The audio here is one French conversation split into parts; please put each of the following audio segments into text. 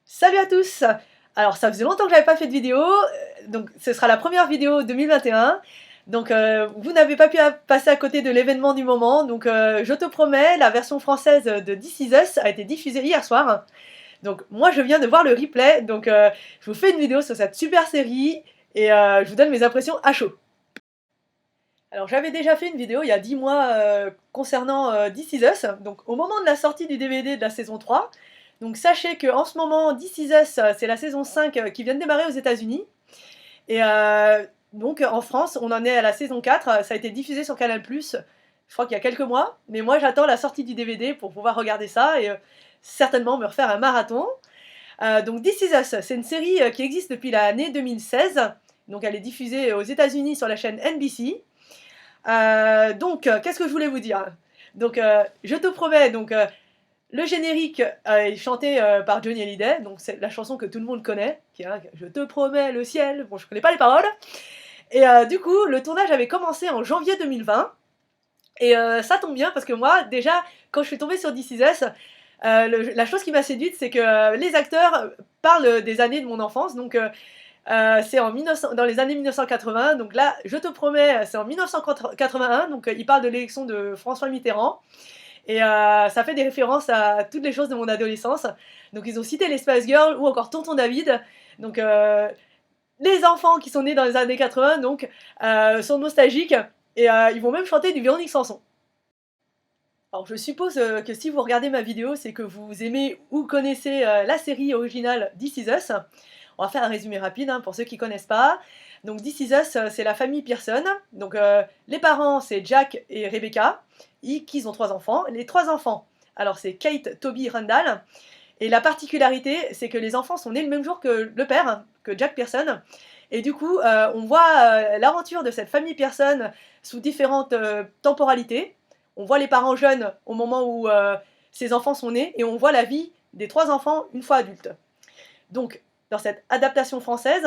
Salut à tous! Alors ça faisait longtemps que j'avais pas fait de vidéo, donc ce sera la première vidéo 2021. Donc vous n'avez pas pu passer à côté de l'événement du moment, donc je te promets, la version française de This Is Us a été diffusée hier soir. Donc moi je viens de voir le replay, donc je vous fais une vidéo sur cette super série et je vous donne mes impressions à chaud. Alors j'avais déjà fait une vidéo il y a 10 mois concernant This Is Us, donc au moment de la sortie du DVD de la saison 3. Donc sachez qu'en ce moment, This Is Us, c'est la saison 5 qui vient de démarrer aux États-Unis. Et donc en France, on en est à la saison 4, ça a été diffusé sur Canal+, je crois qu'il y a quelques mois. Mais moi j'attends la sortie du DVD pour pouvoir regarder ça et certainement me refaire un marathon. Donc This Is Us, c'est une série qui existe depuis l'année 2016. Donc elle est diffusée aux États-Unis sur la chaîne NBC. Donc qu'est-ce que je voulais vous dire? Donc je te promets, donc le générique est chanté par Johnny Hallyday, donc c'est la chanson que tout le monde connaît, qui est Je te promets le ciel. Bon, je connais pas les paroles. Et du coup, le tournage avait commencé en janvier 2020. Et ça tombe bien parce que moi, déjà, quand je suis tombée sur This Is Us, la chose qui m'a séduite, c'est que les acteurs parlent des années de mon enfance. Donc c'est dans les années 1980. Donc là, je te promets, c'est en 1981. Donc il parle de l'élection de François Mitterrand. Et ça fait des références à toutes les choses de mon adolescence. Donc ils ont cité les Spice Girls ou encore Tonton David. Donc les enfants qui sont nés dans les années 80 donc, sont nostalgiques et ils vont même chanter du Véronique Sanson. Alors je suppose que si vous regardez ma vidéo, c'est que vous aimez ou connaissez la série originale This Is Us. On va faire un résumé rapide pour ceux qui ne connaissent pas. Donc This Is Us, c'est la famille Pearson. Donc les parents, c'est Jack et Rebecca, qui ont 3 enfants. Les 3 enfants, alors c'est Kate, Toby, Randall. Et la particularité, c'est que les enfants sont nés le même jour que le père, que Jack Pearson. Et du coup, on voit l'aventure de cette famille Pearson sous différentes temporalités. On voit les parents jeunes au moment où ces enfants sont nés, et on voit la vie des 3 enfants une fois adultes. Donc, dans cette adaptation française,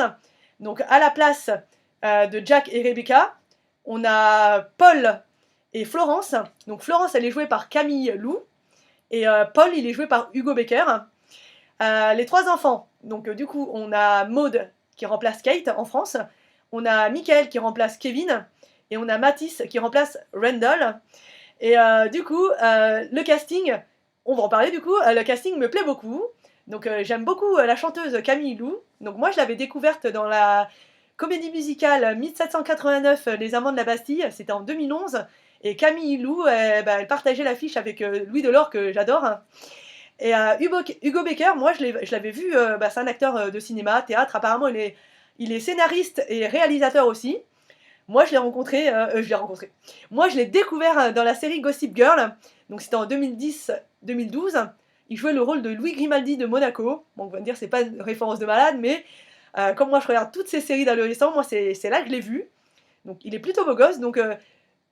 donc à la place de Jack et Rebecca, on a Paul et Florence. Donc Florence, elle est jouée par Camille Lou, et Paul, il est joué par Hugo Becker. Les 3 enfants, donc du coup, on a Maud qui remplace Kate en France, on a Michael qui remplace Kevin, et on a Mathis qui remplace Randall. Et du coup, le casting, on va en parler du coup, le casting me plaît beaucoup. Donc j'aime beaucoup la chanteuse Camille Lou. Donc moi je l'avais découverte dans la comédie musicale 1789 Les Amants de la Bastille, c'était en 2011. Et Camille Lou, elle partageait l'affiche avec Louis Delort que j'adore. Et Hugo Becker, moi je l'avais vu, c'est un acteur de cinéma, théâtre, apparemment il est scénariste et réalisateur aussi. Moi je l'ai rencontré, moi je l'ai découvert dans la série Gossip Girl, donc c'était en 2010-2012. Il jouait le rôle de Louis Grimaldi de Monaco. Bon, on va me dire c'est pas une référence de malade, mais comme moi je regarde toutes ces séries d'adolescents, moi c'est là que je l'ai vu. Donc il est plutôt beau gosse, donc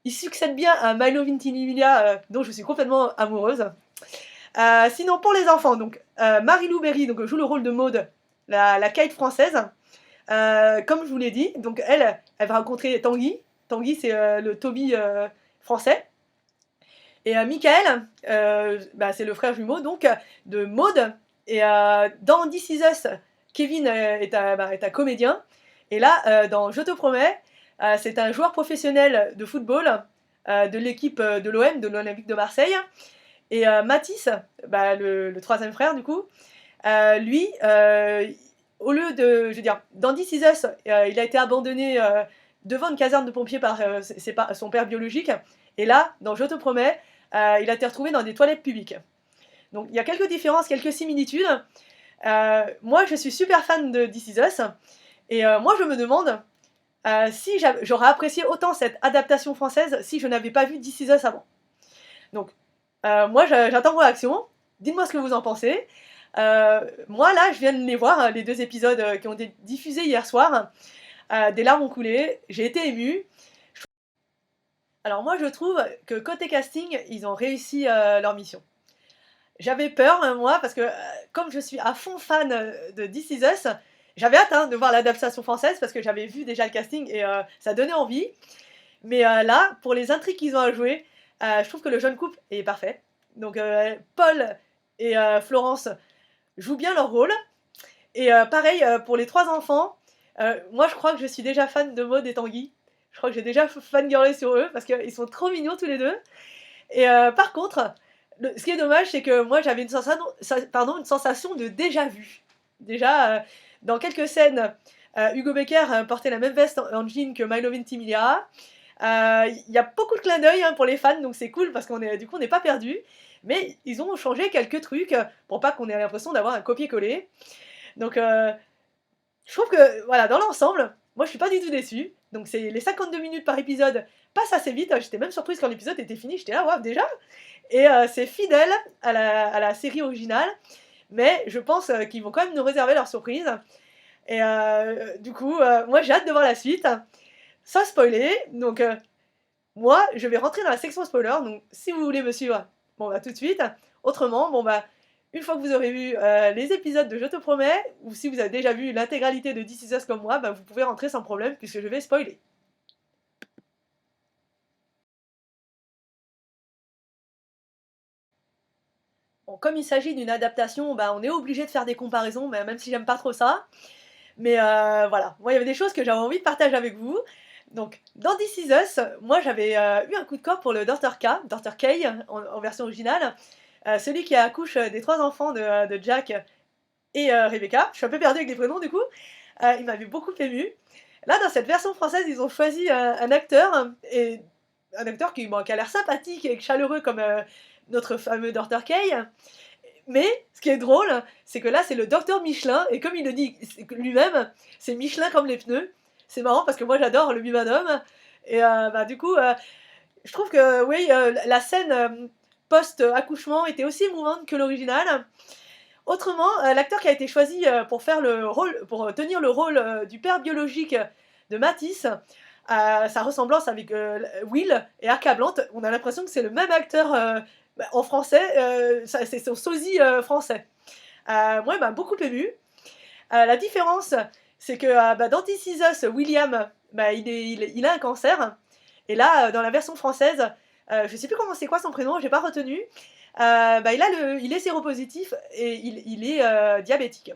il succède bien à Milo Ventimiglia, dont je suis complètement amoureuse. Sinon pour les enfants, donc Marie-Lou Berry donc, joue le rôle de Maud, la Kate française. Comme je vous l'ai dit, donc elle va rencontrer Tanguy. Tanguy c'est le Toby français. Et Michael, c'est le frère jumeau donc de Maud. Et dans This Is Us, Kevin est un comédien. Et là, dans Je te promets, c'est un joueur professionnel de football de l'équipe de l'OM, de l'Olympique de Marseille. Et Mathis, le 3e frère du coup, lui, au lieu de, je veux dire, dans This Is Us, il a été abandonné devant une caserne de pompiers par son père biologique. Et là, dans Je te promets, il a été retrouvé dans des toilettes publiques. Donc il y a quelques différences, quelques similitudes. Moi, je suis super fan de This Is Us. Et moi, je me demande si j'aurais apprécié autant cette adaptation française si je n'avais pas vu This Is Us avant. Donc, moi, j'attends vos réactions. Dites-moi ce que vous en pensez. Moi, là, je viens de les voir, les 2 épisodes qui ont été diffusés hier soir. Des larmes ont coulé. J'ai été émue. Alors moi, je trouve que côté casting, ils ont réussi leur mission. J'avais peur, moi, parce que comme je suis à fond fan de This Is Us, j'avais hâte de voir l'adaptation française, parce que j'avais vu déjà le casting et ça donnait envie. Mais là, pour les intrigues qu'ils ont à jouer, je trouve que le jeune couple est parfait. Donc Paul et Florence jouent bien leur rôle. Et pareil, pour les 3 enfants, moi je crois que je suis déjà fan de Maud et Tanguy. Je crois que j'ai déjà fangirlé sur eux parce qu'ils sont trop mignons tous les 2. Et par contre, ce qui est dommage, c'est que moi j'avais une sensation de déjà vu. Déjà, dans quelques scènes, Hugo Becker portait la même veste en jean que Milo Ventimiglia. Il y a beaucoup de clins d'œil pour les fans, donc c'est cool parce qu'on n'est pas perdu. Mais ils ont changé quelques trucs pour pas qu'on ait l'impression d'avoir un copier-coller. Donc je trouve que voilà, dans l'ensemble, moi je suis pas du tout déçue. Donc c'est les 52 minutes par épisode passent assez vite. J'étais même surprise quand l'épisode était fini. J'étais là, waouh, déjà. Et c'est fidèle à la série originale, mais je pense qu'ils vont quand même nous réserver leur surprise. Et du coup, moi j'ai hâte de voir la suite, sans spoiler. Donc moi, je vais rentrer dans la section spoiler. Donc si vous voulez me suivre, bon bah tout de suite. Autrement, bon bah une fois que vous aurez vu les épisodes de Je te promets, ou si vous avez déjà vu l'intégralité de This Is Us comme moi, bah, vous pouvez rentrer sans problème puisque je vais spoiler. Bon, comme il s'agit d'une adaptation, bah, on est obligé de faire des comparaisons, même si j'aime pas trop ça. Mais voilà, moi il y avait des choses que j'avais envie de partager avec vous. Donc dans This Is Us, moi j'avais eu un coup de cœur pour le Dr. K en version originale, celui qui accouche des 3 enfants de Jack et Rebecca. Je suis un peu perdue avec les prénoms du coup. Il m'avait beaucoup ému. Là dans cette version française, ils ont choisi un acteur, et un acteur qui a l'air sympathique et chaleureux comme notre fameux Dr. K. Mais ce qui est drôle, c'est que là c'est le docteur Michelin, et comme il le dit lui-même, c'est Michelin comme les pneus. C'est marrant parce que moi j'adore le Bimodome. Et bah, du coup, je trouve que oui, la scène post-accouchement était aussi émouvante que l'original. Autrement, l'acteur qui a été choisi pour tenir le rôle du père biologique de Matisse, sa ressemblance avec Will est accablante. On a l'impression que c'est le même acteur en français, c'est son sosie français. Moi, il m'a beaucoup ému. La différence, c'est que dans This Is Us, William, il a un cancer. Et là, dans la version française, je sais plus c'est quoi son prénom, j'ai pas retenu. Il est séropositif et il est diabétique.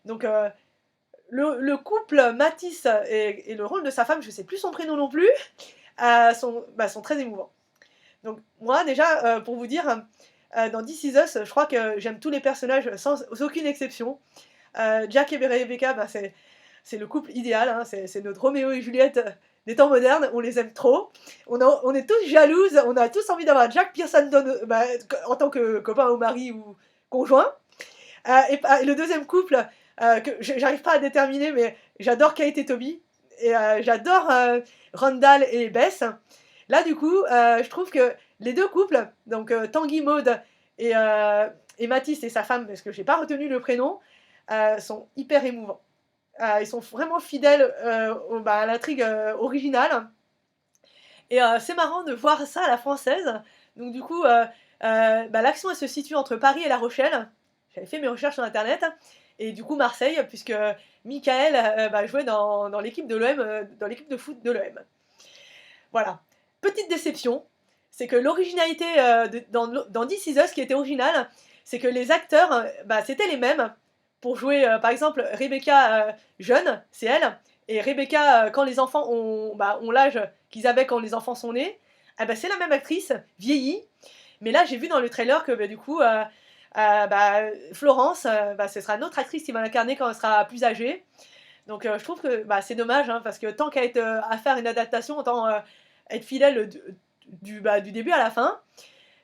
Donc le couple Matisse et le rôle de sa femme, je sais plus son prénom non plus, sont très émouvants. Donc moi déjà, pour vous dire, dans This Is Us, je crois que j'aime tous les personnages sans aucune exception. Jack et Rebecca, c'est le couple idéal, hein, c'est notre Roméo et Juliette des temps modernes, on les aime trop. On est tous jalouses, on a tous envie d'avoir Jack Pearson en tant que copain ou mari ou conjoint. Et le deuxième couple, que j'arrive pas à déterminer, mais j'adore Kate et Toby. Et j'adore Randall et Bess. Là, du coup, je trouve que les deux couples, donc Tanguy Maud et Mathis et sa femme, parce que j'ai pas retenu le prénom, sont hyper émouvants. Ils sont vraiment fidèles à l'intrigue originale. Et c'est marrant de voir ça à la française. Donc du coup, l'action elle se situe entre Paris et La Rochelle. J'avais fait mes recherches sur internet. Et du coup Marseille, puisque Michael jouait dans l'équipe de l'OM, dans l'équipe de foot de l'OM. Voilà. Petite déception, c'est que l'originalité dans This Is Us, qui était original, c'est que les acteurs, c'était les mêmes. Pour jouer, par exemple, Rebecca jeune, c'est elle. Et Rebecca, quand les enfants ont l'âge qu'ils avaient quand les enfants sont nés, c'est la même actrice, vieillie. Mais là, j'ai vu dans le trailer que du coup, Florence, ce sera une autre actrice qui va l'incarner quand elle sera plus âgée. Donc je trouve que c'est dommage, hein, parce que tant qu'à à faire une adaptation, autant être fidèle du début à la fin.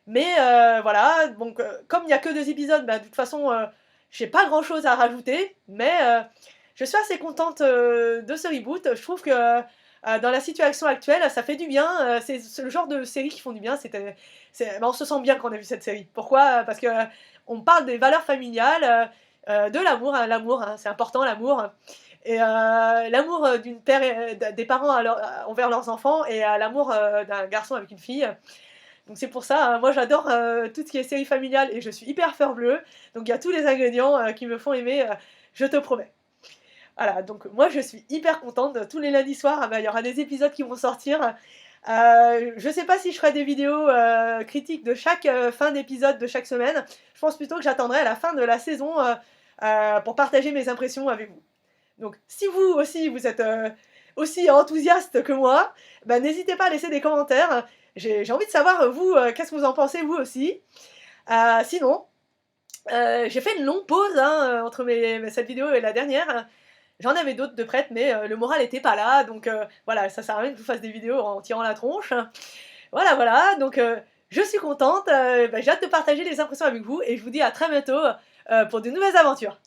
Mais voilà, donc comme il n'y a que 2 épisodes, de toute façon, j'ai pas grand chose à rajouter, mais je suis assez contente de ce reboot. Je trouve que dans la situation actuelle, ça fait du bien. C'est le genre de séries qui font du bien. On se sent bien quand on a vu cette série. Pourquoi ? Parce que on parle des valeurs familiales, de l'amour. Hein, l'amour, hein, c'est important, l'amour. Et l'amour des parents envers leurs enfants et l'amour d'un garçon avec une fille. Donc c'est pour ça, moi j'adore tout ce qui est série familiale et je suis hyper fleur bleue. Donc il y a tous les ingrédients qui me font aimer, je te promets. Voilà, donc moi je suis hyper contente. Tous les lundis soirs, il y aura des épisodes qui vont sortir. Je sais pas si je ferai des vidéos critiques de chaque fin d'épisode de chaque semaine. Je pense plutôt que j'attendrai à la fin de la saison pour partager mes impressions avec vous. Donc si vous aussi, vous êtes aussi enthousiaste que moi, bah, n'hésitez pas à laisser des commentaires. J'ai envie de savoir, vous, qu'est-ce que vous en pensez vous aussi. Sinon, j'ai fait une longue pause hein, entre cette vidéo et la dernière. J'en avais d'autres de prêtes, mais le moral était pas là, donc voilà, ça sert à rien que je vous fasse des vidéos en tirant la tronche. Voilà, voilà, donc je suis contente, bah, j'ai hâte de partager les impressions avec vous, et je vous dis à très bientôt pour de nouvelles aventures.